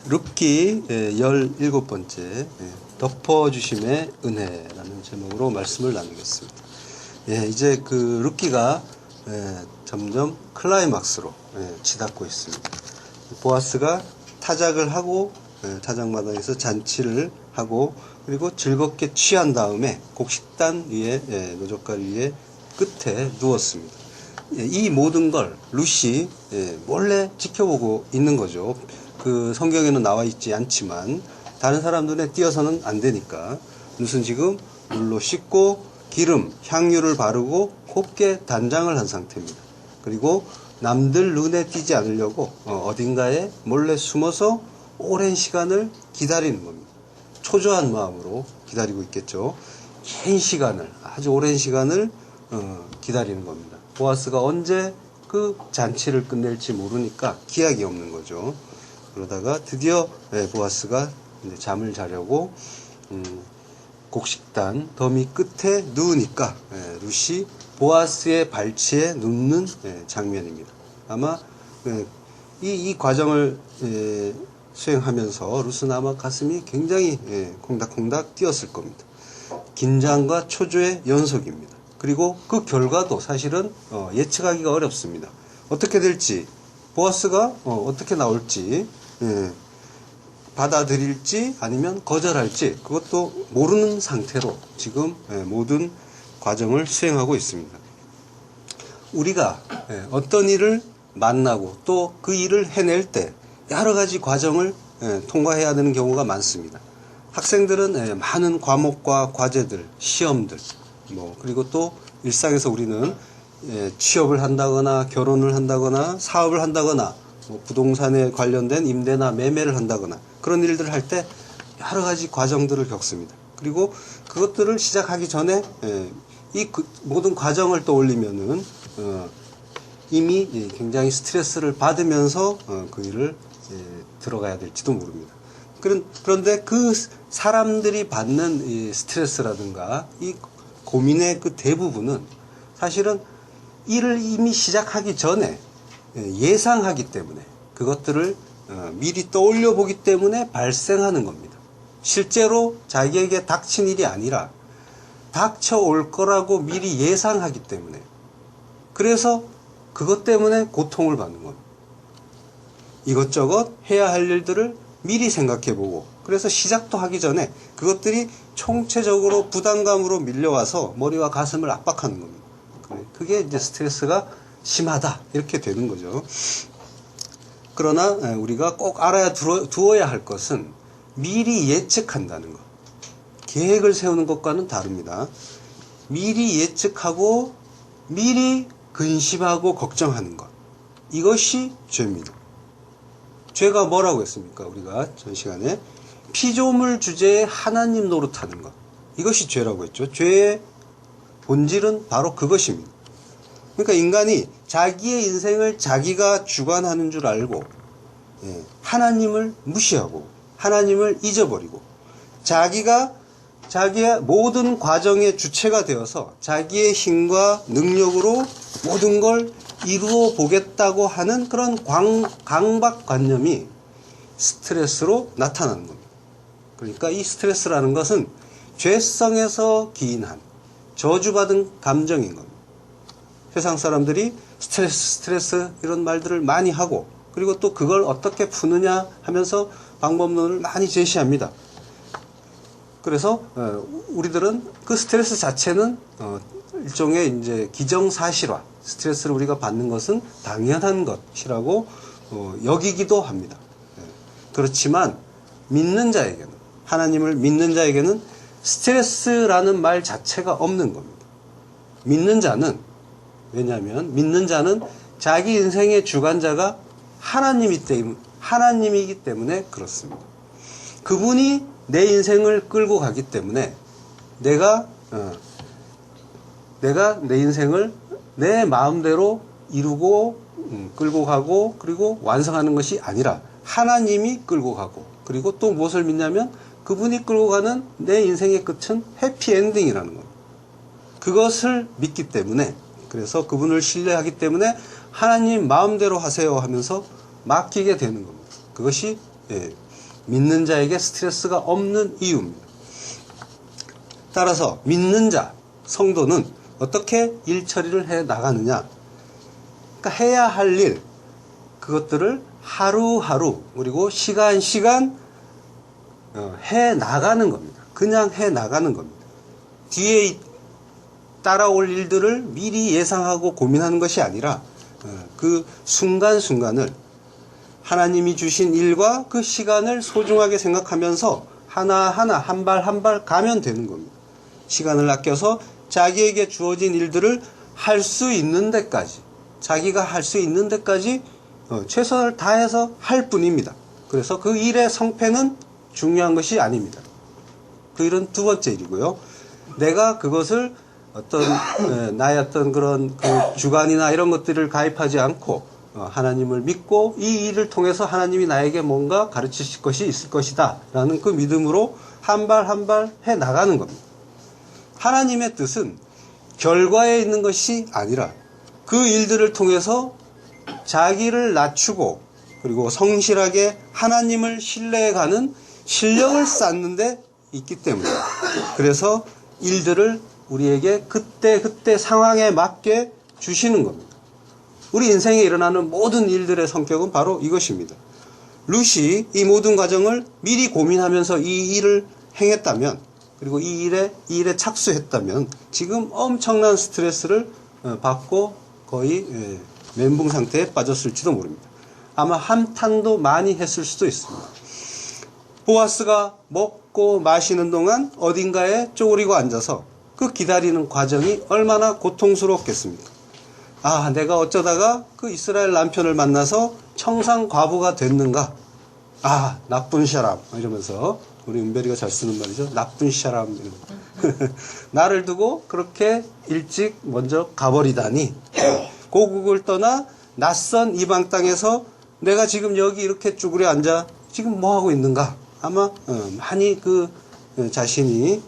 룻기 17번째 덮어주심의 은혜라는 제목으로 말씀을 나누겠습니다. 이제 그 룻기가 점점 클라이막스로 치닫고 있습니다. 보아스가 타작을 하고 타작마당에서 잔치를 하고 그리고 즐겁게 취한 다음에 곡식단 위에 노젓갈 위에 끝에 누웠습니다. 이 모든 걸 룻이 몰래 지켜보고 있는 거죠. 그 성경에는 나와 있지 않지만 다른 사람 눈에 띄어서는 안 되니까 룻은 지금 물로 씻고 기름, 향유를 바르고 곱게 단장을 한 상태입니다. 그리고 남들 눈에 띄지 않으려고 어딘가에 몰래 숨어서 오랜 시간을 기다리는 겁니다. 초조한 마음으로 기다리고 있겠죠. 긴 시간을, 아주 오랜 시간을 기다리는 겁니다. 보아스가 언제 그 잔치를 끝낼지 모르니까 기약이 없는 거죠. 그러다가 드디어 보아스가 이제 잠을 자려고 곡식단 더미 끝에 누우니까 룻이 보아스의 발치에 눕는 장면입니다. 아마 이 과정을 수행하면서 룻은 아마 가슴이 굉장히 콩닥콩닥 뛰었을 겁니다. 긴장과 초조의 연속입니다. 그리고 그 결과도 사실은 예측하기가 어렵습니다. 어떻게 될지, 보아스가 어떻게 나올지, 받아들일지 아니면 거절할지 그것도 모르는 상태로 지금 모든 과정을 수행하고 있습니다. 우리가 어떤 일을 만나고 또 그 일을 해낼 때 여러 가지 과정을 통과해야 되는 경우가 많습니다. 학생들은 많은 과목과 과제들, 시험들, 그리고 또 일상에서 우리는 취업을 한다거나 결혼을 한다거나 사업을 한다거나 부동산에 관련된 임대나 매매를 한다거나 그런 일들을 할 때 여러 가지 과정들을 겪습니다. 그리고 그것들을 시작하기 전에 모든 과정을 떠올리면은 이미 굉장히 스트레스를 받으면서 그 일을 들어가야 될지도 모릅니다. 그런데 그 사람들이 받는 이 스트레스라든가 이 고민의 그 대부분은 사실은 일을 이미 시작하기 전에 예상하기 때문에 그것들을 미리 떠올려 보기 때문에 발생하는 겁니다. 실제로 자기에게 닥친 일이 아니라 닥쳐올 거라고 미리 예상하기 때문에 그래서 그것 때문에 고통을 받는 겁니다. 이것저것 해야 할 일들을 미리 생각해 보고 그래서 시작도 하기 전에 그것들이 총체적으로 부담감으로 밀려와서 머리와 가슴을 압박하는 겁니다. 그게 이제 스트레스가 심하다 이렇게 되는 거죠. 그러나 우리가 꼭 알아야 두어야 할 것은 미리 예측한다는 것. 계획을 세우는 것과는 다릅니다. 미리 예측하고 미리 근심하고 걱정하는 것. 이것이 죄입니다. 죄가 뭐라고 했습니까? 우리가 전 시간에 피조물 주제에 하나님 노릇하는 것. 이것이 죄라고 했죠. 죄의 본질은 바로 그것입니다. 그러니까 인간이 자기의 인생을 자기가 주관하는 줄 알고 하나님을 무시하고 하나님을 잊어버리고 자기가 자기의 모든 과정의 주체가 되어서 자기의 힘과 능력으로 모든 걸 이루어 보겠다고 하는 그런 강박관념이 스트레스로 나타나는 겁니다. 그러니까 이 스트레스라는 것은 죄성에서 기인한 저주받은 감정인 겁니다. 세상 사람들이 스트레스 이런 말들을 많이 하고 그리고 또 그걸 어떻게 푸느냐 하면서 방법론을 많이 제시합니다. 그래서 우리들은 그 스트레스 자체는 일종의 이제 기정사실화, 스트레스를 우리가 받는 것은 당연한 것이라고 여기기도 합니다. 그렇지만 믿는 자에게는, 하나님을 믿는 자에게는 스트레스라는 말 자체가 없는 겁니다. 믿는 자는, 왜냐하면 믿는 자는 자기 인생의 주관자가 하나님이기 때문에 그렇습니다. 그분이 내 인생을 끌고 가기 때문에 내가 내 인생을 내 마음대로 이루고 끌고 가고 그리고 완성하는 것이 아니라 하나님이 끌고 가고 그리고 또 무엇을 믿냐면 그분이 끌고 가는 내 인생의 끝은 해피엔딩이라는 겁니다. 그것을 믿기 때문에 그래서 그분을 신뢰하기 때문에 하나님 마음대로 하세요 하면서 맡기게 되는 겁니다. 그것이 믿는 자에게 스트레스가 없는 이유입니다. 따라서 믿는 자, 성도는 어떻게 일 처리를 해 나가느냐? 그러니까 해야 할 일, 그것들을 하루하루 그리고 시간 해 나가는 겁니다. 그냥 해 나가는 겁니다. 뒤에 따라올 일들을 미리 예상하고 고민하는 것이 아니라 그 순간순간을 하나님이 주신 일과 그 시간을 소중하게 생각하면서 하나하나 한 발 한 발 가면 되는 겁니다. 시간을 아껴서 자기에게 주어진 일들을 할 수 있는 데까지, 자기가 할 수 있는 데까지 최선을 다해서 할 뿐입니다. 그래서 그 일의 성패는 중요한 것이 아닙니다. 그 일은 두 번째 일이고요. 내가 그것을 나의 어떤 그런 그 주관이나 이런 것들을 가입하지 않고 하나님을 믿고 이 일을 통해서 하나님이 나에게 뭔가 가르치실 것이 있을 것이다 라는 그 믿음으로 한 발 한 발 해 나가는 겁니다. 하나님의 뜻은 결과에 있는 것이 아니라 그 일들을 통해서 자기를 낮추고 그리고 성실하게 하나님을 신뢰해가는 실력을 쌓는 데 있기 때문에, 그래서 일들을 우리에게 그때 상황에 맞게 주시는 겁니다. 우리 인생에 일어나는 모든 일들의 성격은 바로 이것입니다. 룻이 이 모든 과정을 미리 고민하면서 이 일을 행했다면, 그리고 이 일에 착수했다면 지금 엄청난 스트레스를 받고 거의 멘붕 상태에 빠졌을지도 모릅니다. 아마 한탄도 많이 했을 수도 있습니다. 보아스가 먹고 마시는 동안 어딘가에 쪼그리고 앉아서 그 기다리는 과정이 얼마나 고통스러웠겠습니까? 아, 내가 어쩌다가 그 이스라엘 남편을 만나서 청상 과부가 됐는가? 아, 나쁜 사람 이러면서, 우리 은별이가 잘 쓰는 말이죠. 나쁜 사람. 나를 두고 그렇게 일찍 먼저 가버리다니. 고국을 떠나 낯선 이방 땅에서 내가 지금 여기 이렇게 쭈그려 앉아 지금 뭐 하고 있는가? 아마 많이 그 자신이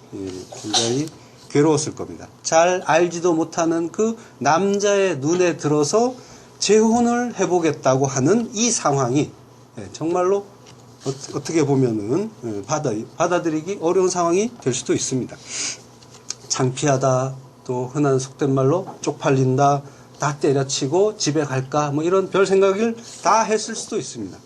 굉장히 괴로웠을 겁니다. 잘 알지도 못하는 그 남자의 눈에 들어서 재혼을 해보겠다고 하는 이 상황이 정말로 어떻게 보면은 받아들이기 어려운 상황이 될 수도 있습니다. 창피하다, 또 흔한 속된 말로 쪽팔린다, 다 때려치고 집에 갈까, 뭐 이런 별 생각을 다 했을 수도 있습니다.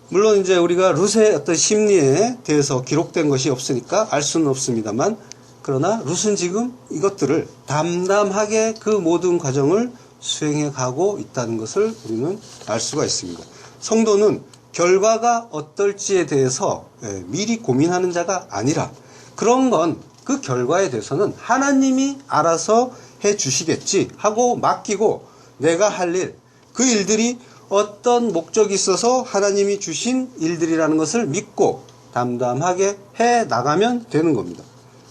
물론 이제 우리가 룻의 어떤 심리에 대해서 기록된 것이 없으니까 알 수는 없습니다만, 그러나 룻은 지금 이것들을 담담하게 그 모든 과정을 수행해 가고 있다는 것을 우리는 알 수가 있습니다. 성도는 결과가 어떨지에 대해서 미리 고민하는 자가 아니라, 그런 건 그 결과에 대해서는 하나님이 알아서 해 주시겠지 하고 맡기고, 내가 할 일, 그 일들이 어떤 목적이 있어서 하나님이 주신 일들이라는 것을 믿고 담담하게 해 나가면 되는 겁니다.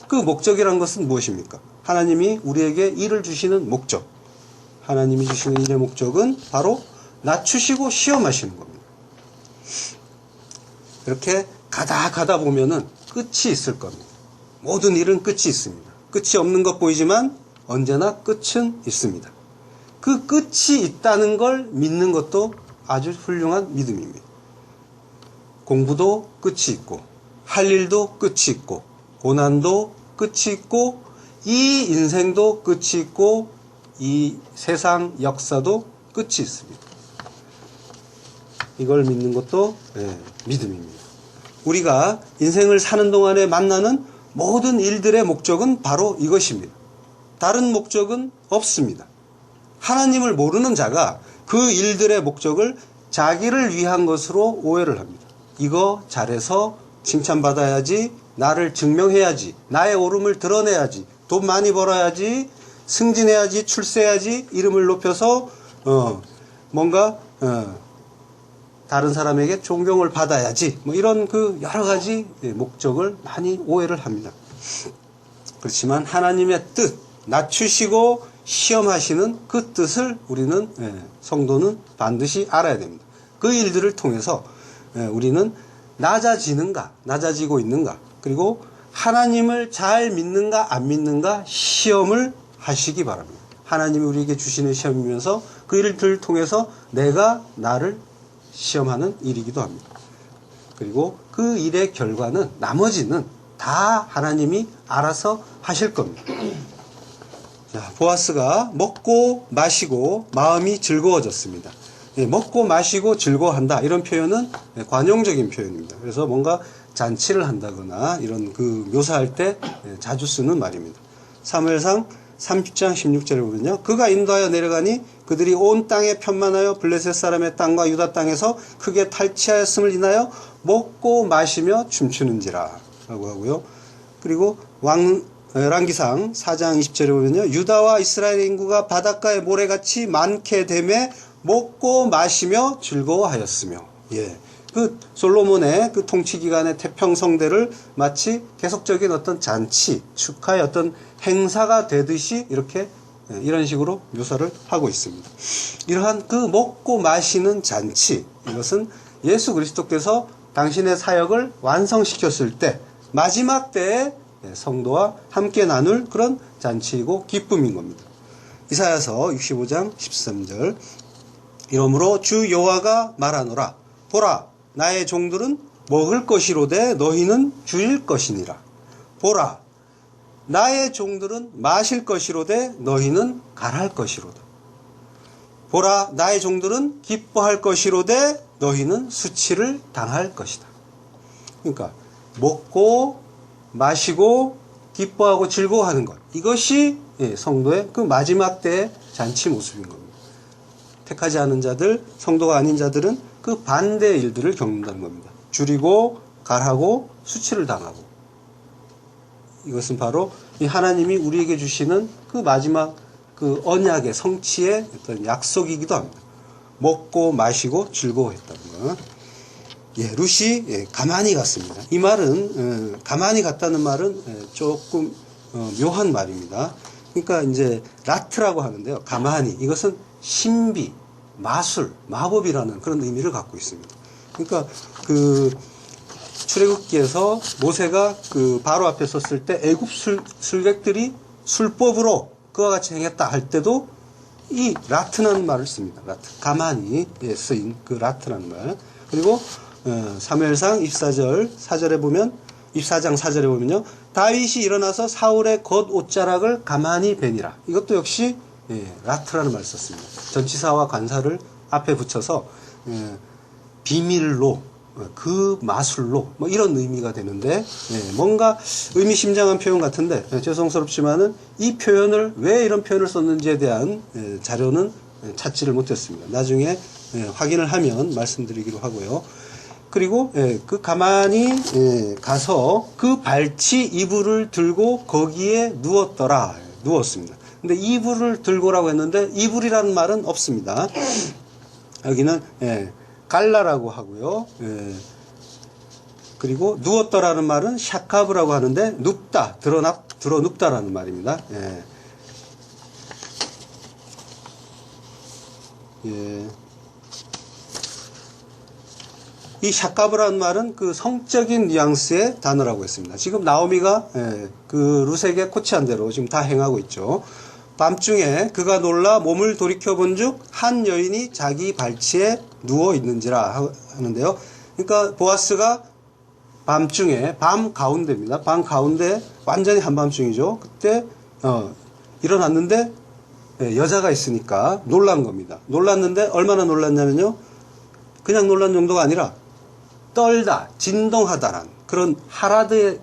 그 목적이란 것은 무엇입니까? 하나님이 우리에게 일을 주시는 목적, 하나님이 주시는 일의 목적은 바로 낮추시고 시험하시는 겁니다. 이렇게 가다 보면은 끝이 있을 겁니다. 모든 일은 끝이 있습니다. 끝이 없는 것 보이지만 언제나 끝은 있습니다. 그 끝이 있다는 걸 믿는 것도 아주 훌륭한 믿음입니다. 공부도 끝이 있고, 할 일도 끝이 있고, 고난도 끝이 있고, 이 인생도 끝이 있고, 이 세상 역사도 끝이 있습니다. 이걸 믿는 것도 믿음입니다. 우리가 인생을 사는 동안에 만나는 모든 일들의 목적은 바로 이것입니다. 다른 목적은 없습니다. 하나님을 모르는 자가 그 일들의 목적을 자기를 위한 것으로 오해를 합니다. 이거 잘해서 칭찬받아야지, 나를 증명해야지, 나의 오름을 드러내야지, 돈 많이 벌어야지, 승진해야지, 출세해야지, 이름을 높여서 뭔가 다른 사람에게 존경을 받아야지, 뭐 이런 그 여러 가지 목적을 많이 오해를 합니다. 그렇지만 하나님의 뜻, 낮추시고 시험하시는 그 뜻을 우리는, 성도는 반드시 알아야 됩니다. 그 일들을 통해서 우리는 낮아지고 있는가, 그리고 하나님을 잘 믿는가 안 믿는가 시험을 하시기 바랍니다. 하나님이 우리에게 주시는 시험이면서 그 일들을 통해서 내가 나를 시험하는 일이기도 합니다. 그리고 그 일의 결과는 나머지는 다 하나님이 알아서 하실 겁니다. 자, 보아스가 먹고 마시고 마음이 즐거워졌습니다. 먹고 마시고 즐거워한다 이런 표현은 관용적인 표현입니다. 그래서 뭔가 잔치를 한다거나 이런 그 묘사할 때 자주 쓰는 말입니다. 사무엘상 30장 16절에 보면요, 그가 인도하여 내려가니 그들이 온 땅에 편만하여 블레셋 사람의 땅과 유다 땅에서 크게 탈취하였음을 인하여 먹고 마시며 춤추는지라 라고 하고요. 그리고 열왕기상 4장 20절에 보면요, 유다와 이스라엘 인구가 바닷가의 모래같이 많게 되매 먹고 마시며 즐거워하였으며, 그 솔로몬의 그 통치 기간의 태평성대를 마치 계속적인 어떤 잔치, 축하의 어떤 행사가 되듯이 이런 식으로 묘사를 하고 있습니다. 이러한 그 먹고 마시는 잔치, 이것은 예수 그리스도께서 당신의 사역을 완성시켰을 때 마지막 때에 성도와 함께 나눌 그런 잔치이고 기쁨인 겁니다. 이사야서 65장 13절, 이러므로 주 여호와가 말하노라, 보라, 나의 종들은 먹을 것이로되 너희는 주일 것이니라. 보라, 나의 종들은 마실 것이로되 너희는 갈할 것이로다. 보라, 나의 종들은 기뻐할 것이로되 너희는 수치를 당할 것이다. 그러니까 먹고 마시고 기뻐하고 즐거워하는 것, 이것이 성도의 그 마지막 때의 잔치 모습인 겁니다. 택하지 않은 자들, 성도가 아닌 자들은 그 반대의 일들을 겪는다는 겁니다. 줄이고 갈하고 수치를 당하고, 이것은 바로 이 하나님이 우리에게 주시는 그 마지막 그 언약의 성취의 어떤 약속이기도 합니다. 먹고 마시고 즐거워했다는 것. 룻이 가만히 갔습니다. 이 말은 가만히 갔다는 말은 조금 묘한 말입니다. 그러니까 이제 라트라고 하는데요, 가만히, 이것은 신비, 마술, 마법이라는 그런 의미를 갖고 있습니다. 그러니까 그 출애굽기에서 모세가 그 바로 앞에 섰을 때 애굽 술객들이 술법으로 그와 같이 행했다 할 때도 이 라트라는 말을 씁니다. 라트, 가만히 쓰인 그 라트라는 말. 그리고 사무엘상 24장 4절에 보면요, 다윗이 일어나서 사울의 겉옷자락을 가만히 베니라. 이것도 역시 라트라는 말을 썼습니다. 전치사와 관사를 앞에 붙여서 비밀로, 그 마술로, 뭐 이런 의미가 되는데, 뭔가 의미심장한 표현 같은데 죄송스럽지만은 이 표현을 왜 이런 표현을 썼는지에 대한 자료는 찾지를 못했습니다. 나중에 확인을 하면 말씀드리기로 하고요. 그리고 그 가만히 가서 그 발치 이불을 들고 거기에 누웠습니다. 근데 이불을 들고라고 했는데 이불이라는 말은 없습니다. 여기는 갈라라고 하고요. 그리고 누웠더라는 말은 샤카브라고 하는데 눕다, 들어 눕다라는 말입니다. 이 샤카브라는 말은 그 성적인 뉘앙스의 단어라고 했습니다. 지금 나오미가 그 룻에게 코치한 대로 지금 다 행하고 있죠. 밤중에 그가 놀라 몸을 돌이켜 본즉 한 여인이 자기 발치에 누워 있는지라 하는데요. 그러니까 보아스가 밤중에, 밤 가운데입니다. 밤 가운데, 완전히 한밤중이죠. 그때 일어났는데 여자가 있으니까 놀란 겁니다. 놀랐는데 얼마나 놀랐냐면요, 그냥 놀란 정도가 아니라 떨다, 진동하다라는 그런 하라드의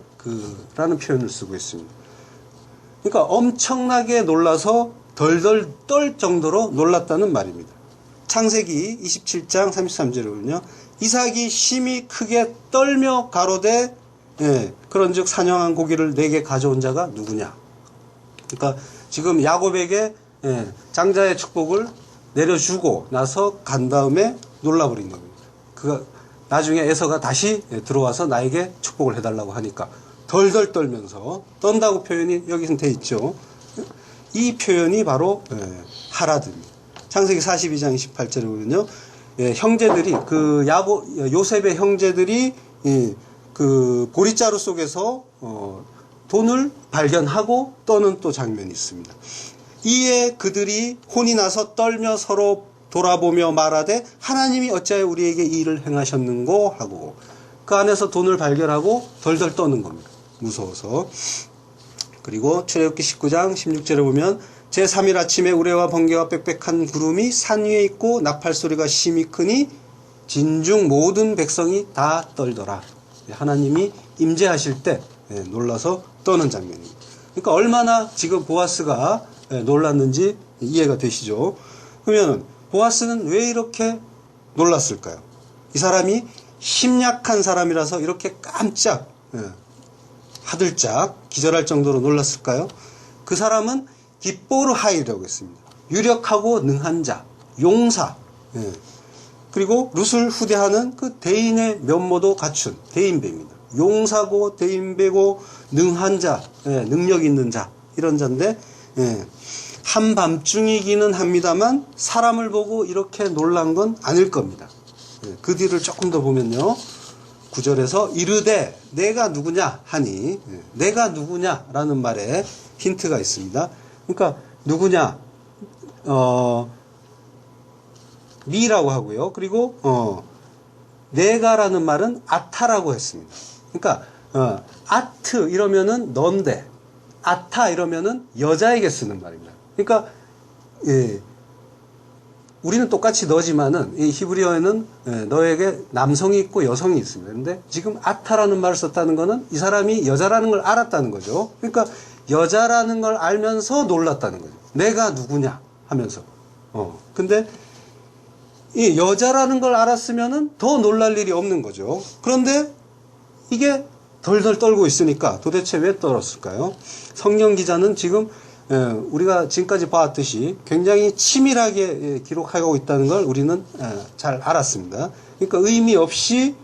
라는 표현을 쓰고 있습니다. 그러니까 엄청나게 놀라서 덜덜 떨 정도로 놀랐다는 말입니다. 창세기 27장 33절에 보면요, 이삭이 심히 크게 떨며 가로되 그런즉 사냥한 고기를 내게 가져온 자가 누구냐. 그러니까 지금 야곱에게 장자의 축복을 내려주고 나서 간 다음에 놀라버린 겁니다. 그가 나중에 에서가 다시 들어와서 나에게 축복을 해달라고 하니까 덜덜 떨면서, 떤다고 표현이 여기서 돼 있죠. 이 표현이 바로 하라드입니다. 창세기 42장 28절에 보면요, 형제들이, 요셉의 형제들이 그 보리자루 속에서 돈을 발견하고 떠는 또 장면이 있습니다. 이에 그들이 혼이 나서 떨며 서로 돌아보며 말하되 하나님이 어찌하여 우리에게 이 일을 행하셨는고 하고 그 안에서 돈을 발견하고 덜덜 떠는 겁니다. 무서워서. 그리고 출애굽기 19장 16절에 보면 제3일 아침에 우레와 번개와 빽빽한 구름이 산 위에 있고 나팔 소리가 심히 크니 진중 모든 백성이 다 떨더라. 하나님이 임재하실 때 놀라서 떠는 장면입니다. 그러니까 얼마나 지금 보아스가 놀랐는지 이해가 되시죠? 그러면 보아스는 왜 이렇게 놀랐을까요? 이 사람이 심약한 사람이라서 이렇게 깜짝 하들짝 기절할 정도로 놀랐을까요? 그 사람은 깃보르 하이라고 했습니다. 유력하고 능한 자, 용사, 그리고 룻을 후대하는 그 대인의 면모도 갖춘 대인배입니다. 용사고 대인배고 능한 자, 능력 있는 자, 이런 자인데 한밤중이기는 합니다만 사람을 보고 이렇게 놀란 건 아닐 겁니다. 그 뒤를 조금 더 보면요. 9절에서 이르되 내가 누구냐 하니 내가 누구냐라는 말에 힌트가 있습니다. 그러니까 누구냐 미라고 하고요. 그리고 내가라는 말은 아타라고 했습니다. 그러니까 아트 이러면은 넌데 아타 이러면은 여자에게 쓰는 말입니다. 그러니까 우리는 똑같이 너지만은 이 히브리어에는 너에게 남성이 있고 여성이 있습니다. 그런데 지금 아타라는 말을 썼다는 거는 이 사람이 여자라는 걸 알았다는 거죠. 그러니까 여자라는 걸 알면서 놀랐다는 거죠. 내가 누구냐 하면서. 근데 이 여자라는 걸 알았으면은 더 놀랄 일이 없는 거죠. 그런데 이게 덜덜 떨고 있으니까 도대체 왜 떨었을까요? 성경 기자는 지금 우리가 지금까지 봤듯이 굉장히 치밀하게 기록하고 있다는 걸 우리는 잘 알았습니다. 그러니까 의미 없이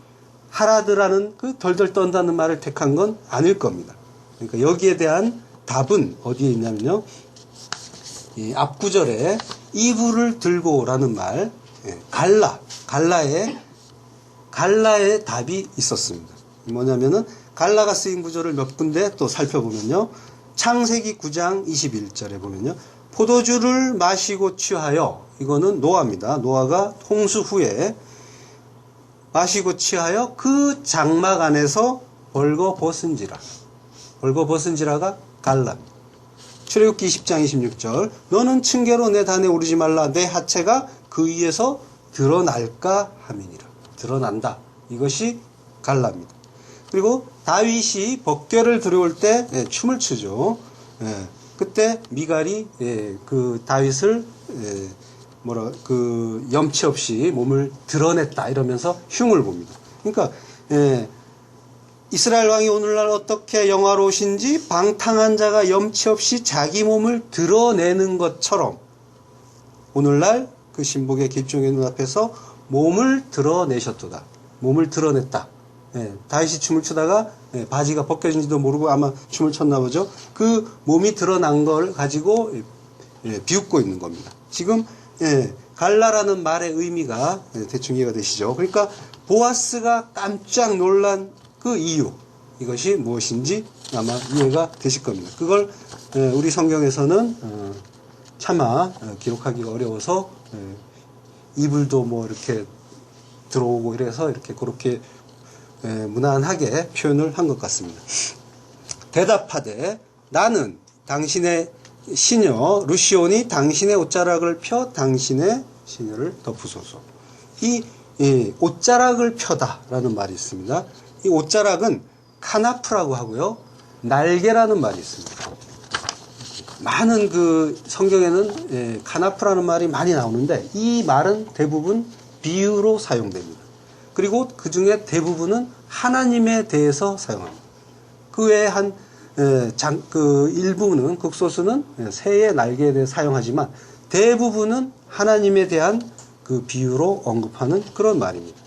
하라드라는 그 덜덜 떤다는 말을 택한 건 아닐 겁니다. 그러니까 여기에 대한 답은 어디에 있냐면요. 이 앞구절에 이불을 들고라는 말, 갈라의 답이 있었습니다. 뭐냐면은 갈라가 쓰인 구절을 몇 군데 또 살펴보면요. 창세기 9장 21절에 보면요. 포도주를 마시고 취하여, 이거는 노아입니다. 노아가 홍수 후에 마시고 취하여 그 장막 안에서 벌거벗은지라. 벌거벗은지라가 갈라입니다. 출애굽기 20장 26절 너는 층계로 내 단에 오르지 말라. 내 하체가 그 위에서 드러날까 함이니라. 드러난다. 이것이 갈라입니다. 그리고 다윗이 법궤를 들어올 때 춤을 추죠. 그때 미갈이 그 다윗을 염치 없이 몸을 드러냈다 이러면서 흉을 봅니다. 그러니까 이스라엘 왕이 오늘날 어떻게 영화로우신지 방탕한 자가 염치 없이 자기 몸을 드러내는 것처럼 오늘날 그 신복의 길종의 눈앞에서 몸을 드러내셨도다. 몸을 드러냈다. 다윗이 춤을 추다가 바지가 벗겨진지도 모르고 아마 춤을 췄나 보죠. 그 몸이 드러난 걸 가지고 비웃고 있는 겁니다. 지금 갈라라는 말의 의미가 대충 이해가 되시죠. 그러니까 보아스가 깜짝 놀란 그 이유, 이것이 무엇인지 아마 이해가 되실 겁니다. 그걸 우리 성경에서는 차마 기록하기가 어려워서 이불도 뭐 이렇게 들어오고 이래서 이렇게 그렇게 무난하게 표현을 한 것 같습니다. 대답하되 나는 당신의 시녀 루시온이 당신의 옷자락을 펴 당신의 시녀를 덮으소서. 이 옷자락을 펴다라는 말이 있습니다. 이 옷자락은 카나프라고 하고요. 날개라는 말이 있습니다. 많은 그 성경에는 카나프라는 말이 많이 나오는데 이 말은 대부분 비유로 사용됩니다. 그리고 그 중에 대부분은 하나님에 대해서 사용합니다. 그 외에 일부는, 극소수는 새의 날개에 대해 사용하지만 대부분은 하나님에 대한 그 비유로 언급하는 그런 말입니다.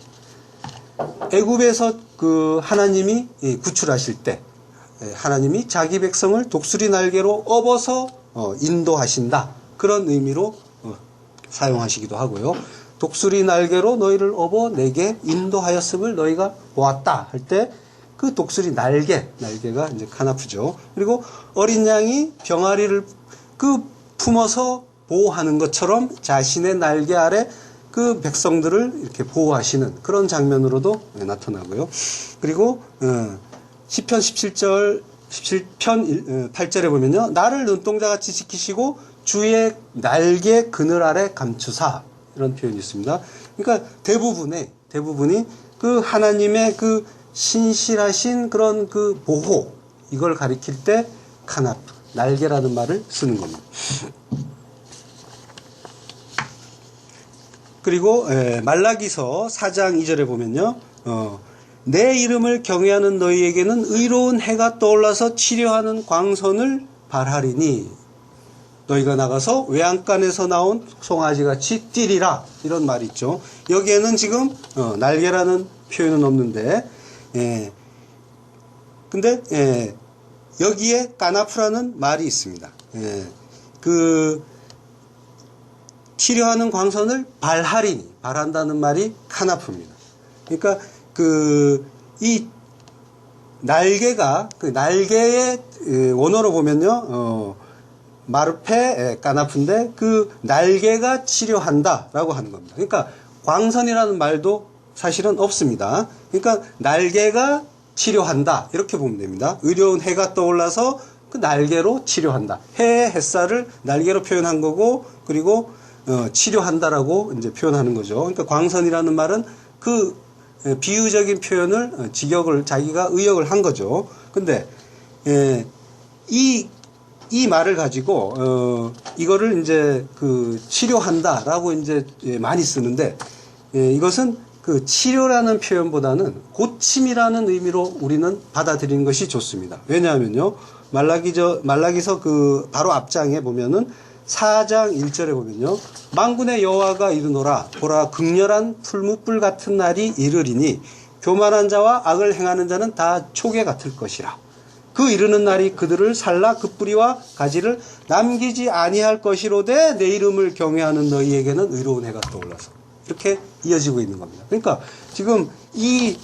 애굽에서 그 하나님이 구출하실 때 하나님이 자기 백성을 독수리 날개로 업어서 인도하신다. 그런 의미로 사용하시기도 하고요. 독수리 날개로 너희를 업어 내게 인도하였음을 너희가 보았다 할 때 그 독수리 날개가 이제 카나프죠. 그리고 어린 양이 병아리를 그 품어서 보호하는 것처럼 자신의 날개 아래 그 백성들을 이렇게 보호하시는 그런 장면으로도 나타나고요. 그리고 시편 17편 8절에 보면요, 나를 눈동자같이 지키시고 주의 날개 그늘 아래 감추사, 이런 표현이 있습니다. 그러니까 대부분이 그 하나님의 그 신실하신 그런 그 보호, 이걸 가리킬 때 카나프, 날개라는 말을 쓰는 겁니다. 그리고 말라기서 4장 2절에 보면요, 내 이름을 경외하는 너희에게는 의로운 해가 떠올라서 치료하는 광선을 발하리니 너희가 나가서 외양간에서 나온 송아지같이 뛰리라, 이런 말이 있죠. 여기에는 지금 날개라는 표현은 없는데, 근데 여기에 까나프라는 말이 있습니다. 그 치료하는 광선을 발하리니, 발한다는 말이 카나프입니다. 그러니까 이 날개가, 그 날개의 원어로 보면요, 마르페 까나프인데 그 날개가 치료한다 라고 하는 겁니다. 그러니까 광선이라는 말도 사실은 없습니다. 그러니까 날개가 치료한다, 이렇게 보면 됩니다. 의로운 해가 떠올라서 그 날개로 치료한다. 해의 햇살을 날개로 표현한 거고, 그리고 치료한다라고 이제 표현하는 거죠. 그러니까 광선이라는 말은 그 비유적인 표현을 자기가 의역을 한 거죠. 근데 이 말을 가지고 이거를 이제 그 치료한다라고 이제 많이 쓰는데, 이것은 그 치료라는 표현보다는 고침이라는 의미로 우리는 받아들이는 것이 좋습니다. 왜냐하면요, 말라기서 그 바로 앞장에 보면은 4장 1절에 보면요, 만군의 여호와가 이르노라, 보라 극렬한 풀무불 같은 날이 이르리니 교만한 자와 악을 행하는 자는 다 초계 같을 것이라. 그 이르는 날이 그들을 살라 그 뿌리와 가지를 남기지 아니할 것이로되 내 이름을 경외하는 너희에게는 의로운 해가 떠올라서, 이렇게 이어지고 있는 겁니다. 그러니까 지금 이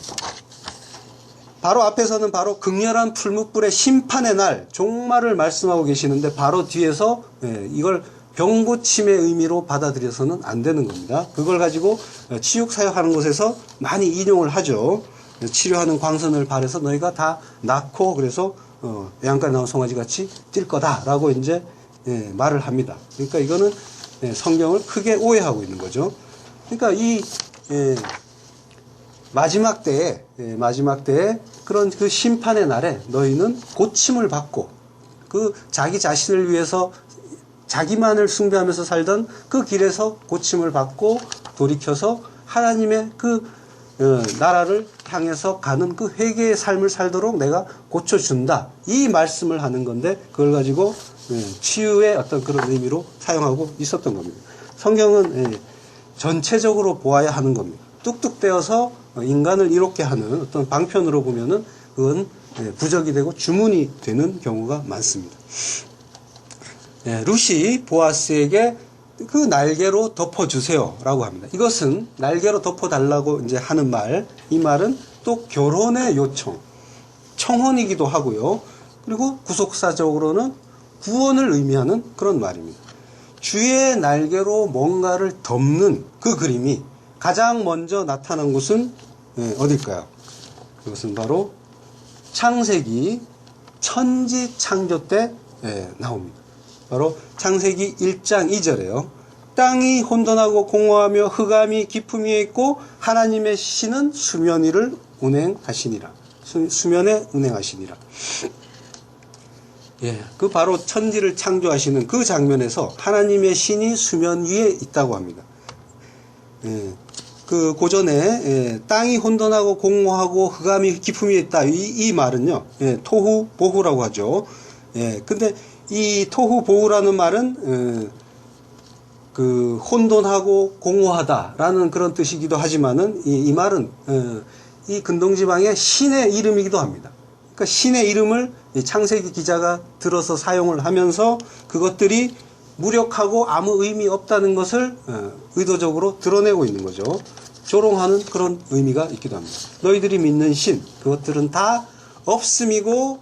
바로 앞에서는 바로 극렬한 풀무불의 심판의 날, 종말을 말씀하고 계시는데, 바로 뒤에서 이걸 병고침의 의미로 받아들여서는 안 되는 겁니다. 그걸 가지고 치육사역하는 곳에서 많이 인용을 하죠. 치료하는 광선을 발해서 너희가 다 낳고, 그래서 외양간에 나온 송아지 같이 뛸 거다라고 이제 말을 합니다. 그러니까 이거는 성경을 크게 오해하고 있는 거죠. 그러니까 이 마지막 때에 그런 그 심판의 날에 너희는 고침을 받고, 그 자기 자신을 위해서 자기만을 숭배하면서 살던 그 길에서 고침을 받고 돌이켜서 하나님의 그 나라를 향해서 가는 그 회개의 삶을 살도록 내가 고쳐준다, 이 말씀을 하는 건데, 그걸 가지고 치유의 어떤 그런 의미로 사용하고 있었던 겁니다. 성경은 전체적으로 보아야 하는 겁니다. 뚝뚝 떼어서 인간을 이롭게 하는 어떤 방편으로 보면은 그건 부적이 되고 주문이 되는 경우가 많습니다. 룻이 보아스에게 그 날개로 덮어주세요 라고 합니다. 이것은 날개로 덮어달라고 이제 하는 말, 이 말은 또 결혼의 요청, 청혼이기도 하고요. 그리고 구속사적으로는 구원을 의미하는 그런 말입니다. 주의 날개로 뭔가를 덮는 그 그림이 가장 먼저 나타난 곳은 어딜까요? 그것은 바로 창세기 천지 창조 때 나옵니다. 바로 창세기 1장 2절에요. 땅이 혼돈하고 공허하며 흑암이 깊음 위에 있고 하나님의 신은 수면 위를 운행하시니라. 수면에 운행하시니라. 그 바로 천지를 창조하시는 그 장면에서 하나님의 신이 수면 위에 있다고 합니다. 그 고전에 땅이 혼돈하고 공허하고 흑암이 깊음 위에 있다, 이 말은요, 토후 보후라고 하죠. 근데 이 토후 보후라는 말은 그 혼돈하고 공허하다라는 그런 뜻이기도 하지만은 이 말은 이 근동지방의 신의 이름이기도 합니다. 그러니까 신의 이름을 창세기 기자가 들어서 사용을 하면서 그것들이 무력하고 아무 의미 없다는 것을 의도적으로 드러내고 있는 거죠. 조롱하는 그런 의미가 있기도 합니다. 너희들이 믿는 신, 그것들은 다 없음이고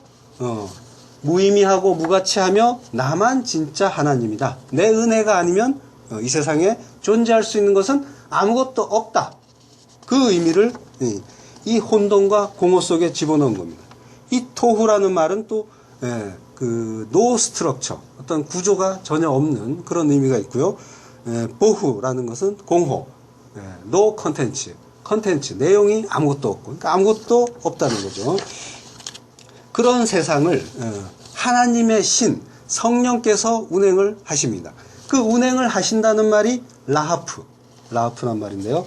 무의미하고 무가치하며 나만 진짜 하나님이다. 내 은혜가 아니면 이 세상에 존재할 수 있는 것은 아무것도 없다. 그 의미를 이 혼돈과 공허 속에 집어넣은 겁니다. 이 토후라는 말은 또 노 스트럭처, 어떤 구조가 전혀 없는 그런 의미가 있고요. 보후라는 것은 공허, 노 컨텐츠, 내용이 아무것도 없고, 그러니까 아무것도 없다는 거죠. 그런 세상을 하나님의 신, 성령께서 운행을 하십니다. 그 운행을 하신다는 말이 라하프란 말인데요.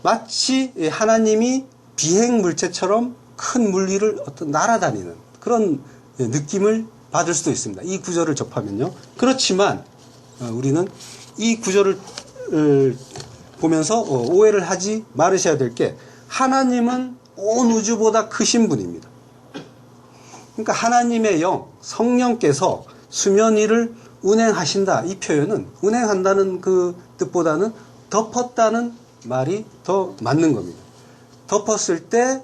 마치 하나님이 비행 물체처럼 큰 물위를 어떤 날아다니는 그런 느낌을 받을 수도 있습니다. 이 구절을 접하면요. 그렇지만 우리는 이 구절을 보면서 오해를 하지 말으셔야 될 게, 하나님은 온 우주보다 크신 분입니다. 그러니까 하나님의 영, 성령께서 수면 위를 운행하신다. 이 표현은 운행한다는 그 뜻보다는 덮었다는 말이 더 맞는 겁니다. 덮었을 때,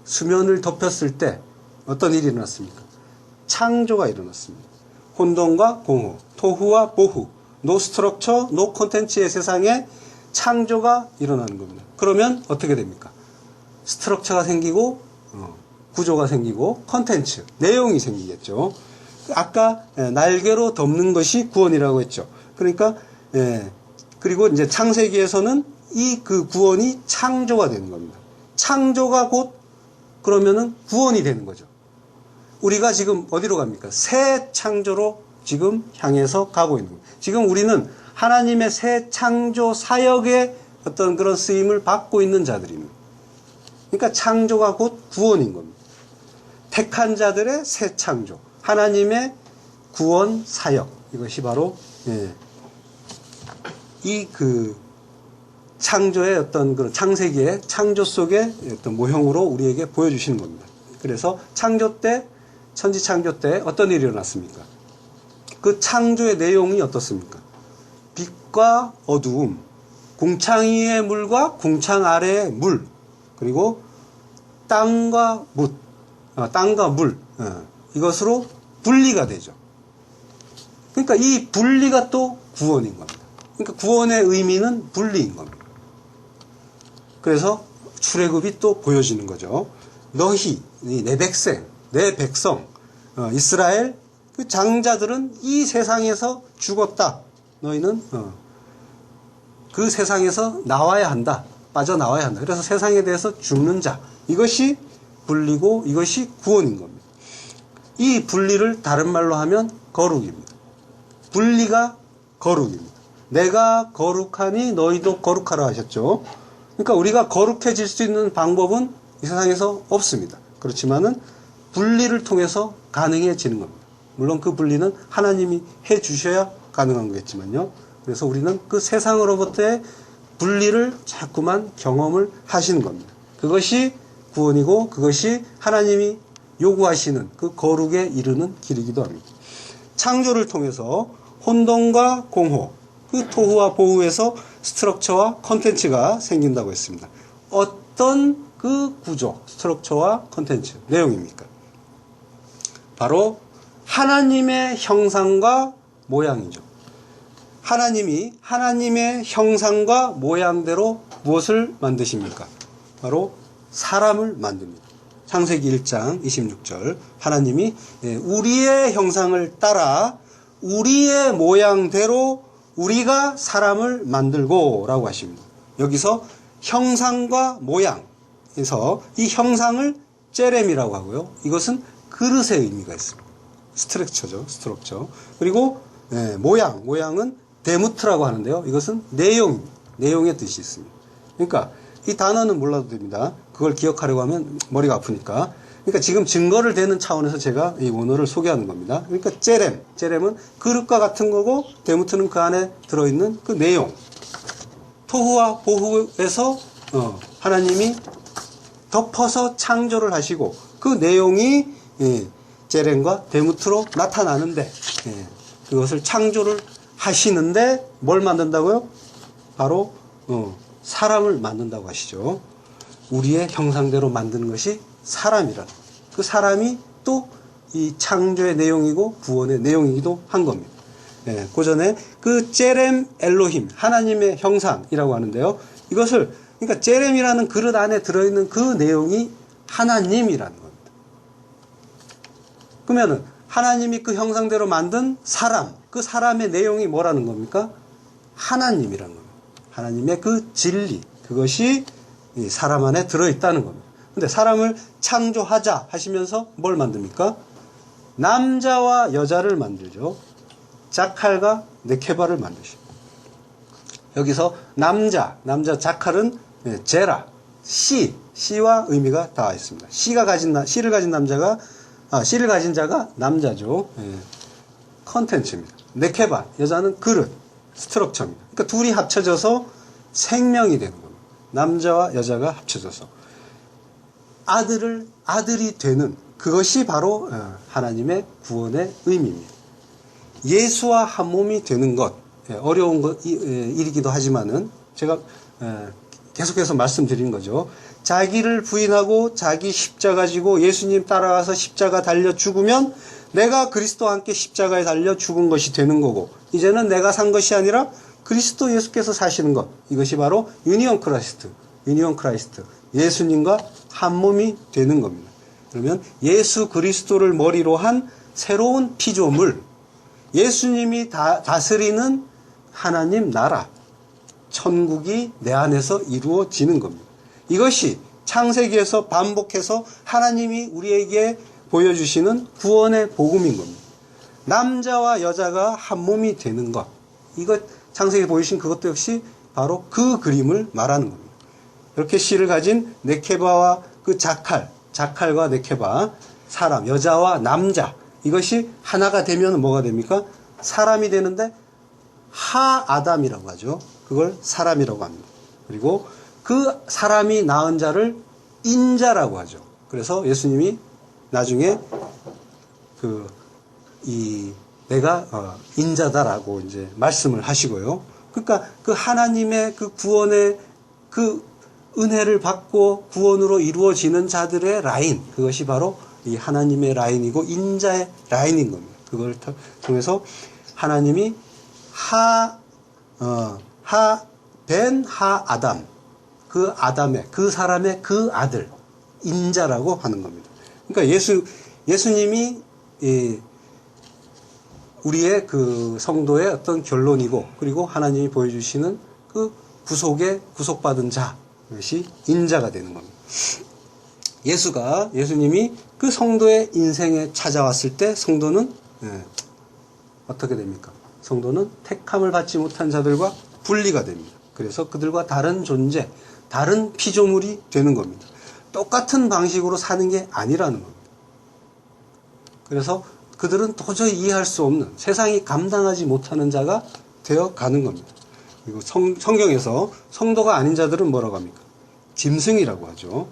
수면을 덮였을 때 어떤 일이 일어났습니까? 창조가 일어났습니다. 혼돈과 공허, 토후와 보후, 노 스트럭처, 노 콘텐츠의 세상에 창조가 일어나는 겁니다. 그러면 어떻게 됩니까? 스트럭처가 생기고 구조가 생기고 컨텐츠, 내용이 생기겠죠. 아까 날개로 덮는 것이 구원이라고 했죠. 그러니까 그리고 이제 창세기에서는 이 그 구원이 창조가 되는 겁니다. 창조가 곧 그러면은 구원이 되는 거죠. 우리가 지금 어디로 갑니까? 새 창조로 지금 향해서 가고 있는 겁니다. 지금 우리는 하나님의 새 창조 사역의 어떤 그런 쓰임을 받고 있는 자들입니다. 그러니까 창조가 곧 구원인 겁니다. 택한 자들의 새 창조, 하나님의 구원 사역, 이것이 바로 이 그 창조의 어떤 그런 창세기의 창조 속의 어떤 모형으로 우리에게 보여주시는 겁니다. 그래서 창조 때, 천지 창조 때 어떤 일이 일어났습니까? 그 창조의 내용이 어떻습니까? 빛과 어두움, 궁창 위의 물과 궁창 아래의 물, 그리고 땅과 물, 이것으로 분리가 되죠. 그러니까 이 분리가 또 구원인 겁니다. 그러니까 구원의 의미는 분리인 겁니다. 그래서 출애굽이 또 보여지는 거죠. 너희, 내 백성, 이스라엘, 그 장자들은 이 세상에서 죽었다. 너희는 그 세상에서 나와야 한다. 빠져나와야 한다. 그래서 세상에 대해서 죽는 자. 이것이 분리고 이것이 구원인 겁니다. 이 분리를 다른 말로 하면 거룩입니다. 분리가 거룩입니다. 내가 거룩하니 너희도 거룩하라 하셨죠. 그러니까 우리가 거룩해질 수 있는 방법은 이 세상에서 없습니다. 그렇지만은 분리를 통해서 가능해지는 겁니다. 물론 그 분리는 하나님이 해 주셔야 가능한 거겠지만요. 그래서 우리는 그 세상으로부터의 분리를 자꾸만 경험을 하시는 겁니다. 그것이 구원이고 그것이 하나님이 요구하시는 그 거룩에 이르는 길이기도 합니다. 창조를 통해서 혼돈과 공허, 그 토후와 보후에서 스트럭처와 컨텐츠가 생긴다고 했습니다. 어떤 그 구조, 스트럭처와 컨텐츠, 내용입니까? 바로 하나님의 형상과 모양이죠. 하나님이 하나님의 형상과 모양대로 무엇을 만드십니까? 바로 사람을 만듭니다. 창세기 1장 26절 하나님이 우리의 형상을 따라 우리의 모양대로 우리가 사람을 만들고 라고 하십니다. 여기서 형상과 모양에서 이 형상을 제렘이라고 하고요. 이것은 그릇의 의미가 있습니다. 스트럭처죠. 스트럭처. 그리고 모양은 데무트라고 하는데요. 이것은 내용의 뜻이 있습니다. 그러니까 이 단어는 몰라도 됩니다. 그걸 기억하려고 하면 머리가 아프니까. 그러니까 지금 증거를 대는 차원에서 제가 이 원어를 소개하는 겁니다. 그러니까 제렘은 그릇과 같은 거고 데무트는 그 안에 들어있는 그 내용. 토후와 보후에서 하나님이 덮어서 창조를 하시고 그 내용이 제렘과 데무트로 나타나는데 그것을 창조를 하시는데 뭘 만든다고요? 바로 사람을 만든다고 하시죠. 우리의 형상대로 만드는 것이 사람이라는 그 사람이 또 이 창조의 내용이고 구원의 내용이기도 한 겁니다. 그 전에 그 그 제렘 엘로힘, 하나님의 형상이라고 하는데요. 이것을, 그러니까 제렘이라는 그릇 안에 들어있는 그 내용이 하나님이라는 겁니다. 그러면은 하나님이 그 형상대로 만든 사람, 그 사람의 내용이 뭐라는 겁니까? 하나님이라는 겁니다. 하나님의 그 진리, 그것이 이 사람 안에 들어있다는 겁니다. 근데 사람을 창조하자 하시면서 뭘 만듭니까? 남자와 여자를 만들죠. 자칼과 네케바를 만드십니다. 여기서 남자 자칼은 제라, 씨와 의미가 다 있습니다. 씨를 가진 자가 남자죠. 컨텐츠입니다. 네케바, 여자는 그릇, 스트럭처입니다. 그러니까 둘이 합쳐져서 생명이 되는 겁니다. 남자와 여자가 합쳐져서 아들이 되는 그것이 바로 하나님의 구원의 의미입니다. 예수와 한 몸이 되는 것, 어려운 일이기도 하지만은 제가 계속해서 말씀드린 거죠. 자기를 부인하고 자기 십자가 지고 예수님 따라가서 십자가 달려 죽으면 내가 그리스도와 함께 십자가에 달려 죽은 것이 되는 거고, 이제는 내가 산 것이 아니라 그리스도 예수께서 사시는 것, 이것이 바로 유니온 크라이스트, 예수님과 한 몸이 되는 겁니다. 그러면 예수 그리스도를 머리로 한 새로운 피조물, 예수님이 다스리는 하나님 나라, 천국이 내 안에서 이루어지는 겁니다. 이것이 창세기에서 반복해서 하나님이 우리에게 보여주시는 구원의 복음인 겁니다. 남자와 여자가 한 몸이 되는 것, 이것 창세기에 보여주신 그것도 역시 바로 그 그림을 말하는 겁니다. 이렇게 씨를 가진 네케바와 그 자칼과 네케바, 사람, 여자와 남자, 이것이 하나가 되면 뭐가 됩니까? 사람이 되는데 하아담이라고 하죠. 그걸 사람이라고 합니다. 그리고 그 사람이 낳은 자를 인자라고 하죠. 그래서 예수님이 나중에 내가 인자다라고 이제 말씀을 하시고요. 그러니까 그 하나님의 그 구원의 그 은혜를 받고 구원으로 이루어지는 자들의 라인, 그것이 바로 이 하나님의 라인이고 인자의 라인인 겁니다. 그걸 통해서 하나님이 하아담, 그 아담의, 그 사람의 그 아들, 인자라고 하는 겁니다. 그러니까 예수님이 우리의 그 성도의 어떤 결론이고, 그리고 하나님이 보여주시는 그 구속받은 자, 그것이 인자가 되는 겁니다. 예수님이 그 성도의 인생에 찾아왔을 때 성도는 어떻게 됩니까? 성도는 택함을 받지 못한 자들과 분리가 됩니다. 그래서 그들과 다른 존재, 다른 피조물이 되는 겁니다. 똑같은 방식으로 사는 게 아니라는 겁니다. 그래서 그들은 도저히 이해할 수 없는, 세상이 감당하지 못하는 자가 되어 가는 겁니다. 그리고 성경에서 성도가 아닌 자들은 뭐라고 합니까? 짐승이라고 하죠.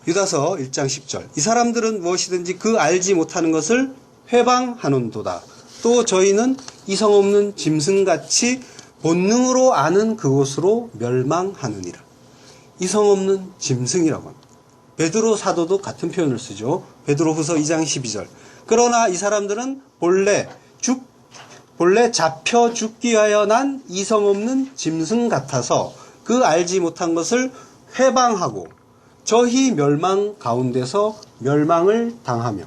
유다서 1장 10절. 이 사람들은 무엇이든지 그 알지 못하는 것을 회방하는도다. 또 저희는 이성 없는 짐승같이 본능으로 아는 그것으로 멸망하느니라. 이성 없는 짐승이라고 합니다. 베드로 사도도 같은 표현을 쓰죠. 베드로후서 2장 12절. 그러나 이 사람들은 본래 잡혀 죽기 위하여 난 이성 없는 짐승 같아서 그 알지 못한 것을 회방하고 저희 멸망 가운데서 멸망을 당하며.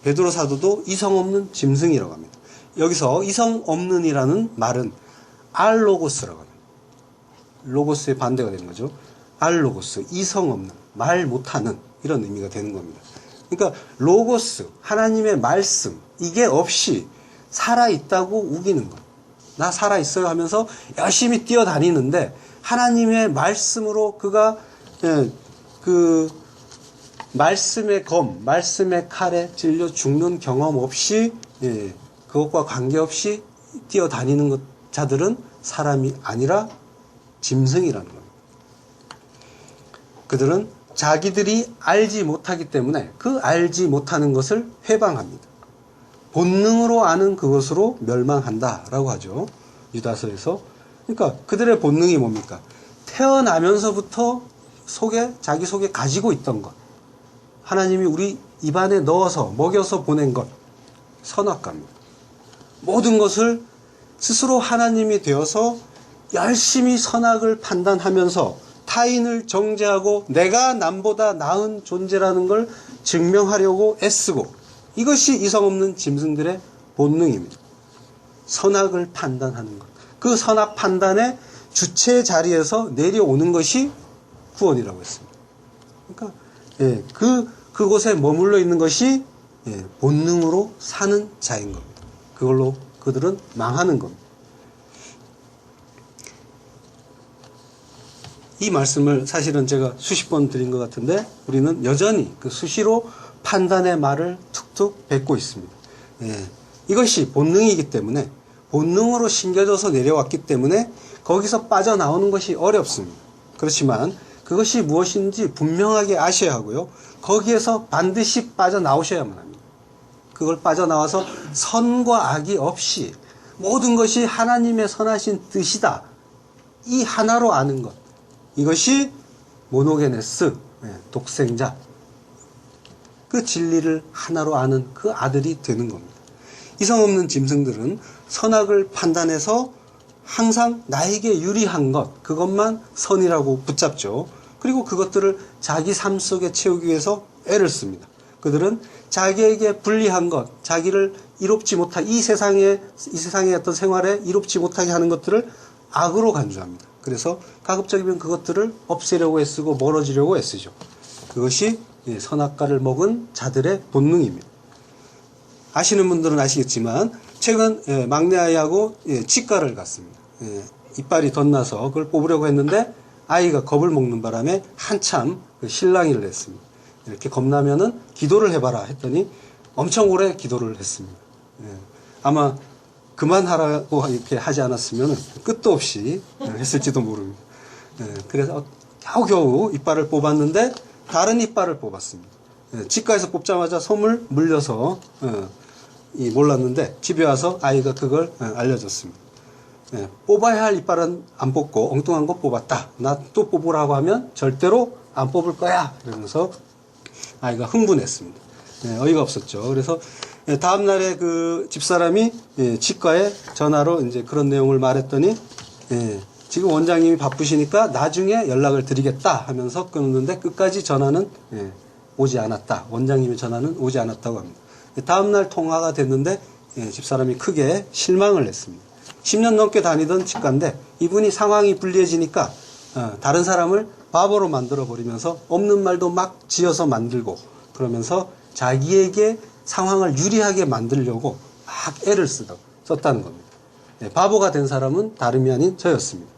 베드로 사도도 이성 없는 짐승이라고 합니다. 여기서 이성 없는이라는 말은 알로고스라고 합니다. 로고스의 반대가 되는 거죠. 알로고스, 이성 없는, 말 못하는, 이런 의미가 되는 겁니다. 그러니까 로고스, 하나님의 말씀, 이게 없이 살아있다고 우기는 것. 나 살아있어요 하면서 열심히 뛰어다니는데 하나님의 말씀으로 그가 그 말씀의 검, 말씀의 칼에 찔려 죽는 경험 없이 그것과 관계없이 뛰어다니는 자들은 사람이 아니라 짐승이라는 겁니다. 그들은 자기들이 알지 못하기 때문에 그 알지 못하는 것을 회방합니다. 본능으로 아는 그것으로 멸망한다라고 하죠. 유다서에서. 그러니까 그들의 본능이 뭡니까? 태어나면서부터 자기 속에 가지고 있던 것. 하나님이 우리 입안에 넣어서 먹여서 보낸 것. 선악과입니다. 모든 것을 스스로 하나님이 되어서 열심히 선악을 판단하면서 타인을 정죄하고 내가 남보다 나은 존재라는 걸 증명하려고 애쓰고, 이것이 이성 없는 짐승들의 본능입니다. 선악을 판단하는 것. 그 선악 판단의 주체 자리에서 내려오는 것이 구원이라고 했습니다. 그러니까 그곳에 머물러 있는 것이 본능으로 사는 자인 겁니다. 그걸로 그들은 망하는 겁니다. 이 말씀을 사실은 제가 수십 번 드린 것 같은데 우리는 여전히 그 수시로 판단의 말을 툭툭 뱉고 있습니다. 이것이 본능이기 때문에, 본능으로 심겨져서 내려왔기 때문에 거기서 빠져나오는 것이 어렵습니다. 그렇지만 그것이 무엇인지 분명하게 아셔야 하고요. 거기에서 반드시 빠져나오셔야만 합니다. 그걸 빠져나와서 선과 악이 없이 모든 것이 하나님의 선하신 뜻이다, 이 하나로 아는 것, 이것이 모노게네스, 독생자, 그 진리를 하나로 아는 그 아들이 되는 겁니다. 이성 없는 짐승들은 선악을 판단해서 항상 나에게 유리한 것, 그것만 선이라고 붙잡죠. 그리고 그것들을 자기 삶 속에 채우기 위해서 애를 씁니다. 그들은 자기에게 불리한 것, 자기를 이롭지 못하게, 이 세상의 어떤 생활에 이롭지 못하게 하는 것들을 악으로 간주합니다. 그래서 가급적이면 그것들을 없애려고 애쓰고 멀어지려고 애쓰죠. 그것이 선악과를 먹은 자들의 본능입니다. 아시는 분들은 아시겠지만 최근 막내 아이하고 치과를 갔습니다. 이빨이 덧나서 그걸 뽑으려고 했는데 아이가 겁을 먹는 바람에 한참 실랑이를 했습니다. 이렇게 겁나면은 기도를 해봐라 했더니 엄청 오래 기도를 했습니다. 아마 그만하라고 이렇게 하지 않았으면 끝도 없이 했을지도 모릅니다. 그래서 겨우겨우 이빨을 뽑았는데 다른 이빨을 뽑았습니다. 치과에서 뽑자마자 솜을 물려서 몰랐는데 집에 와서 아이가 그걸 알려줬습니다. 뽑아야 할 이빨은 안 뽑고 엉뚱한 거 뽑았다. 나 또 뽑으라고 하면 절대로 안 뽑을 거야. 이러면서 아이가 흥분했습니다. 어이가 없었죠. 그래서 다음날에 그 집사람이 치과에 전화로 이제 그런 내용을 말했더니 지금 원장님이 바쁘시니까 나중에 연락을 드리겠다 하면서 끊었는데 끝까지 전화는 오지 않았다. 원장님의 전화는 오지 않았다고 합니다. 다음날 통화가 됐는데 집사람이 크게 실망을 했습니다. 10년 넘게 다니던 치과인데 이분이 상황이 불리해지니까 다른 사람을 바보로 만들어 버리면서 없는 말도 막 지어서 만들고 그러면서 자기에게 상황을 유리하게 만들려고 막 애를 썼다는 겁니다. 바보가 된 사람은 다름이 아닌 저였습니다.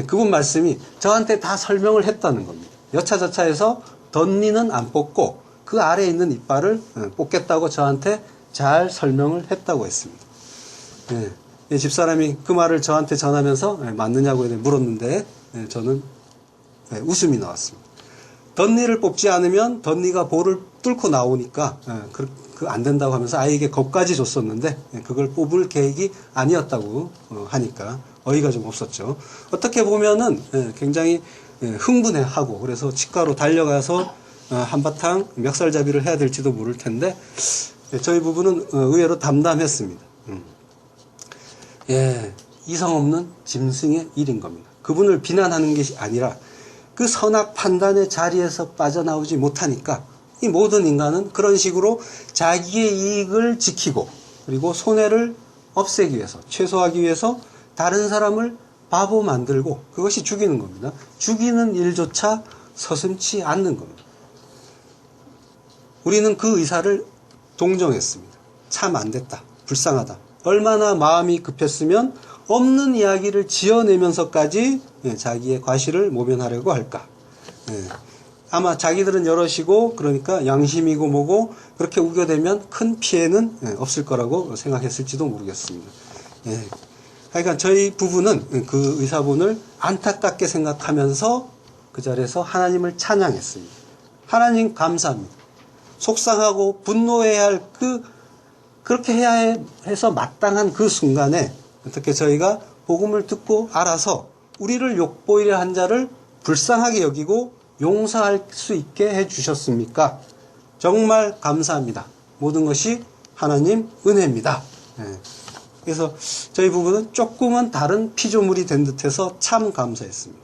그분 말씀이 저한테 다 설명을 했다는 겁니다. 여차저차해서 덧니는 안 뽑고 그 아래에 있는 이빨을 뽑겠다고 저한테 잘 설명을 했다고 했습니다. 집사람이 그 말을 저한테 전하면서 맞느냐고 물었는데 저는 웃음이 나왔습니다. 덧니를 뽑지 않으면 덧니가 볼을 뚫고 나오니까 안 된다고 하면서 아이에게 겁까지 줬었는데 그걸 뽑을 계획이 아니었다고 하니까 어이가 좀 없었죠. 어떻게 보면은 굉장히 흥분해하고 그래서 치과로 달려가서 한바탕 멱살잡이를 해야 될지도 모를 텐데 저희 부부는 의외로 담담했습니다. 이성 없는 짐승의 일인 겁니다. 그분을 비난하는 것이 아니라 그 선악 판단의 자리에서 빠져나오지 못하니까 이 모든 인간은 그런 식으로 자기의 이익을 지키고 그리고 손해를 없애기 위해서, 최소화하기 위해서 다른 사람을 바보 만들고 그것이 죽이는 겁니다. 죽이는 일조차 서슴지 않는 겁니다. 우리는 그 의사를 동정했습니다. 참 안 됐다. 불쌍하다. 얼마나 마음이 급했으면 없는 이야기를 지어내면서까지 자기의 과실을 모면하려고 할까. 아마 자기들은 여럿이고 그러니까 양심이고 뭐고 그렇게 우겨대면 큰 피해는 없을 거라고 생각했을지도 모르겠습니다. 그러니까 저희 부부는 그 의사분을 안타깝게 생각하면서 그 자리에서 하나님을 찬양했습니다. 하나님 감사합니다. 속상하고 분노해야 할 그렇게 해야 해서 마땅한 그 순간에 어떻게 저희가 복음을 듣고 알아서 우리를 욕보이려 한 자를 불쌍하게 여기고 용서할 수 있게 해주셨습니까? 정말 감사합니다. 모든 것이 하나님 은혜입니다. 그래서 저희 부부는 조금은 다른 피조물이 된 듯해서 참 감사했습니다.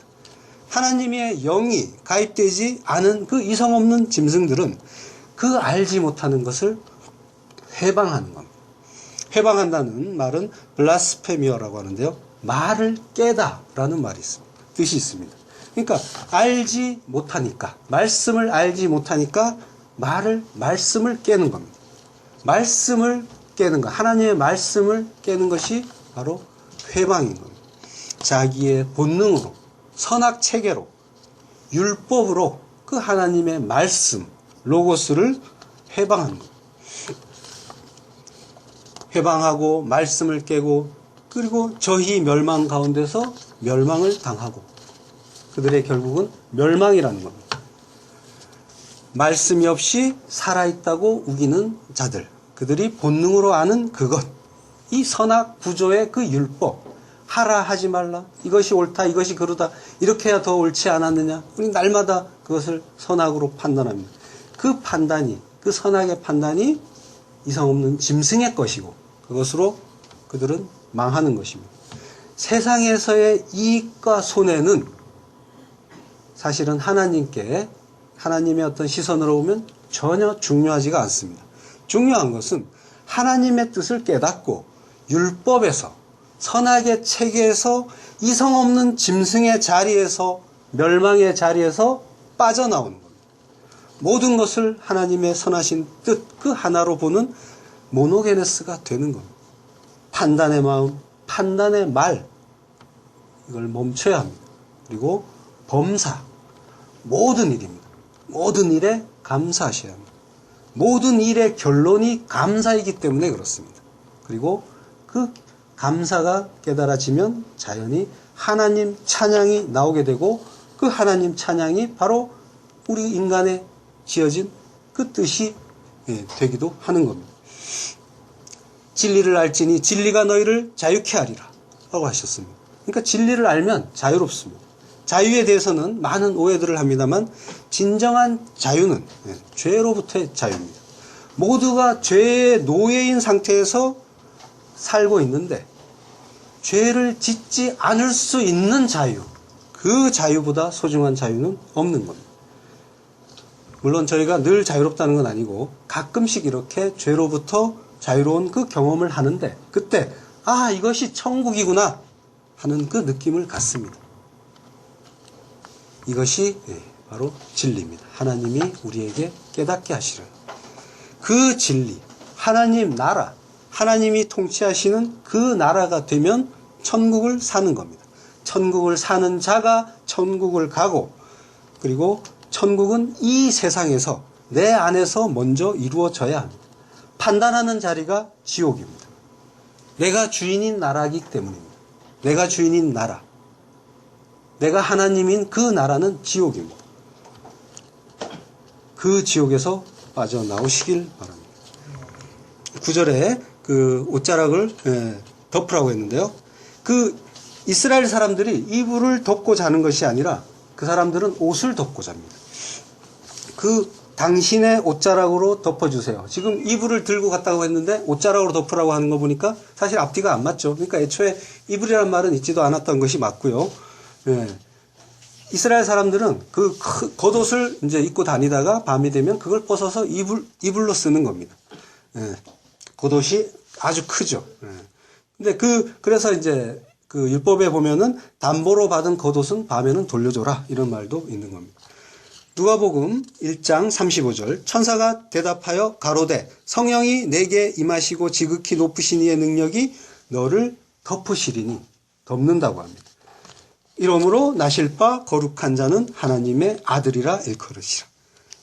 하나님의 영이 가입되지 않은 그 이성 없는 짐승들은 그 알지 못하는 것을 회방하는 겁니다. 회방한다는 말은 블라스페미어라고 하는데요. 말을 깨다 라는 말이 있습니다. 뜻이 있습니다. 그러니까 알지 못하니까, 말씀을 알지 못하니까 말씀을 깨는 겁니다. 말씀을 깨는 것, 하나님의 말씀을 깨는 것이 바로 회방인 겁니다. 자기의 본능으로, 선악체계로, 율법으로 그 하나님의 말씀, 로고스를 회방하는 겁니다. 회방하고 말씀을 깨고 그리고 저희 멸망 가운데서 멸망을 당하고 그들의 결국은 멸망이라는 겁니다. 말씀이 없이 살아있다고 우기는 자들, 그들이 본능으로 아는 그것, 이 선악 구조의 그 율법, 하라 하지 말라, 이것이 옳다 이것이 그르다, 이렇게 해야 더 옳지 않았느냐, 우리 날마다 그것을 선악으로 판단합니다. 그 판단이, 그 선악의 판단이 이성 없는 짐승의 것이고 그것으로 그들은 망하는 것입니다. 세상에서의 이익과 손해는 사실은 하나님의 어떤 시선으로 보면 전혀 중요하지가 않습니다. 중요한 것은 하나님의 뜻을 깨닫고 율법에서, 선악의 체계에서, 이성 없는 짐승의 자리에서, 멸망의 자리에서 빠져나오는 겁니다. 모든 것을 하나님의 선하신 뜻 그 하나로 보는 모노게네스가 되는 겁니다. 판단의 마음, 판단의 말, 이걸 멈춰야 합니다. 그리고 범사, 모든 일입니다. 모든 일에 감사하셔야 합니다. 모든 일의 결론이 감사이기 때문에 그렇습니다. 그리고 그 감사가 깨달아지면 자연히 하나님 찬양이 나오게 되고 그 하나님 찬양이 바로 우리 인간에 지어진 그 뜻이 되기도 하는 겁니다. 진리를 알지니 진리가 너희를 자유케 하리라 라고 하셨습니다. 그러니까 진리를 알면 자유롭습니다. 자유에 대해서는 많은 오해들을 합니다만 진정한 자유는 죄로부터의 자유입니다. 모두가 죄의 노예인 상태에서 살고 있는데 죄를 짓지 않을 수 있는 자유, 그 자유보다 소중한 자유는 없는 겁니다. 물론 저희가 늘 자유롭다는 건 아니고 가끔씩 이렇게 죄로부터 자유로운 그 경험을 하는데 그때 이것이 천국이구나 하는 그 느낌을 갖습니다. 이것이 바로 진리입니다. 하나님이 우리에게 깨닫게 하시려 그 진리, 하나님 나라, 하나님이 통치하시는 그 나라가 되면 천국을 사는 겁니다. 천국을 사는 자가 천국을 가고 그리고 천국은 이 세상에서 내 안에서 먼저 이루어져야 합니다. 판단하는 자리가 지옥입니다. 내가 주인인 나라이기 때문입니다. 내가 주인인 나라, 내가 하나님인 그 나라는 지옥입니다. 그 지옥에서 빠져나오시길 바랍니다. 9절에 그 옷자락을 덮으라고 했는데요. 그 이스라엘 사람들이 이불을 덮고 자는 것이 아니라 그 사람들은 옷을 덮고 잡니다. 그 당신의 옷자락으로 덮어주세요. 지금 이불을 들고 갔다고 했는데 옷자락으로 덮으라고 하는 거 보니까 사실 앞뒤가 안 맞죠. 그러니까 애초에 이불이라는 말은 있지도 않았던 것이 맞고요. 이스라엘 사람들은 그 겉옷을 이제 입고 다니다가 밤이 되면 그걸 벗어서 이불로 쓰는 겁니다. 겉옷이 아주 크죠. 근데 그래서 이제 그 율법에 보면은 담보로 받은 겉옷은 밤에는 돌려줘라 이런 말도 있는 겁니다. 누가복음 1장 35절 천사가 대답하여 가로되 성령이 내게 임하시고 지극히 높으신 이의 능력이 너를 덮으시리니 덮는다고 합니다. 이러므로 나실 바 거룩한 자는 하나님의 아들이라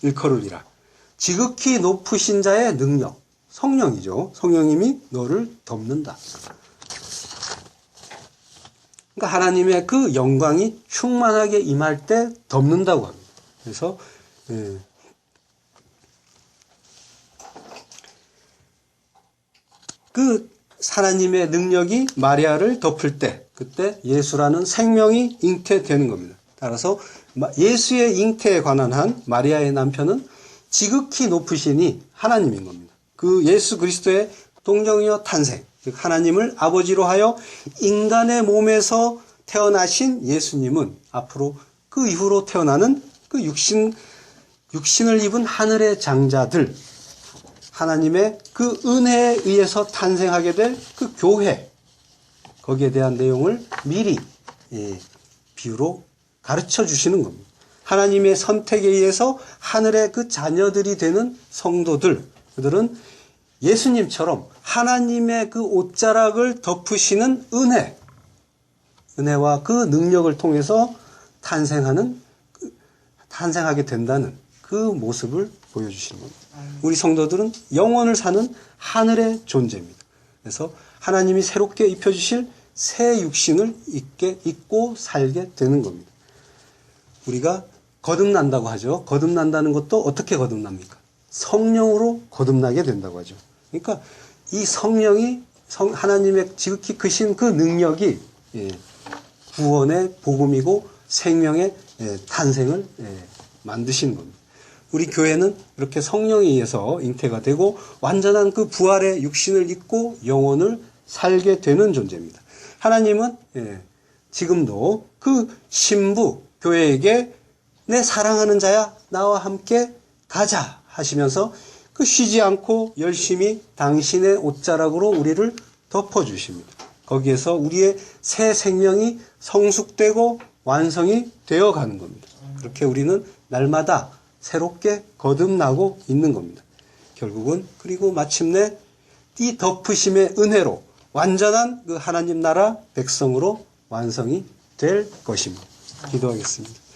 일컬으리라. 지극히 높으신 자의 능력, 성령이죠. 성령님이 너를 덮는다. 그러니까 하나님의 그 영광이 충만하게 임할 때 덮는다고 합니다. 그래서 그 하나님의 능력이 마리아를 덮을 때 그때 예수라는 생명이 잉태되는 겁니다. 따라서 예수의 잉태에 관한 한 마리아의 남편은 지극히 높으시니 하나님인 겁니다. 그 예수 그리스도의 동정이여 탄생, 즉 하나님을 아버지로 하여 인간의 몸에서 태어나신 예수님은 앞으로 그 이후로 태어나는 그 육신을 입은 하늘의 장자들, 하나님의 그 은혜에 의해서 탄생하게 될 그 교회, 거기에 대한 내용을 미리 비유로 가르쳐 주시는 겁니다. 하나님의 선택에 의해서 하늘의 그 자녀들이 되는 성도들, 그들은 예수님처럼 하나님의 그 옷자락을 덮으시는 은혜와 그 능력을 통해서 탄생하게 된다는 그 모습을 보여주시는 겁니다. 우리 성도들은 영원을 사는 하늘의 존재입니다. 그래서 하나님이 새롭게 입혀주실 새 육신을 입고 살게 되는 겁니다. 우리가 거듭난다고 하죠. 거듭난다는 것도 어떻게 거듭납니까? 성령으로 거듭나게 된다고 하죠. 그러니까 이 성령이 하나님의 지극히 크신 그 능력이 구원의 복음이고 생명의 탄생을 만드신 겁니다. 우리 교회는 이렇게 성령에 의해서 잉태가 되고 완전한 그 부활의 육신을 입고 영혼을 살게 되는 존재입니다. 하나님은 지금도 그 신부 교회에게 내 사랑하는 자야 나와 함께 가자 하시면서 그 쉬지 않고 열심히 당신의 옷자락으로 우리를 덮어주십니다. 거기에서 우리의 새 생명이 성숙되고 완성이 되어가는 겁니다. 그렇게 우리는 날마다 새롭게 거듭나고 있는 겁니다. 결국은 그리고 마침내 이 덮으심의 은혜로 완전한 그 하나님 나라 백성으로 완성이 될 것입니다. 기도하겠습니다.